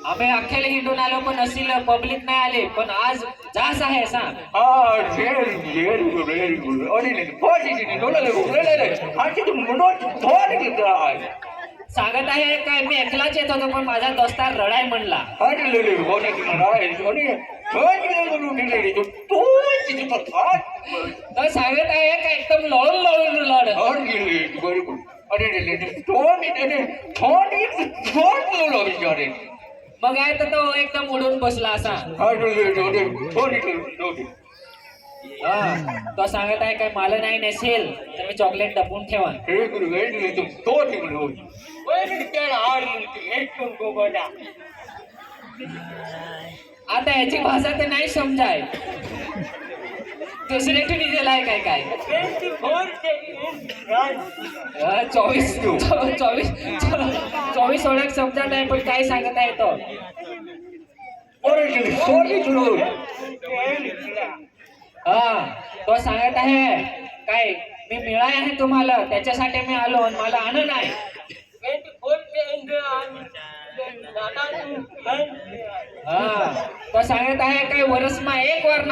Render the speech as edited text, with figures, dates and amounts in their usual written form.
आम्ही अख्ख्याला हिंडून आलो पण असेल पब्लिक नाही आले पण आज जास आहे सांग. सांगत आहे काय मी एकलाच येत होतो पण माझा दोस्तार रडाय म्हणला. तर सांगत आहे का एकदम लढून लढून लढ. मग आहे तर तो एकदम उडून बसला असा. तो सांगत आहे काय मला नाही नसेल तर मी चॉकलेट डपून ठेवा. आता याची भाषा तर नाही समजाय दुसरे ठिकाणी गेलाय काय काय 24 ओळख समजत आहे पण काय सांगत आहे तो. तो सांगत आहे काय मी मिळाय आहे तुम्हाला त्याच्यासाठी मी आलो आणि मला आनंद आहे. तो सांगत आहे काय वरसमा एक वर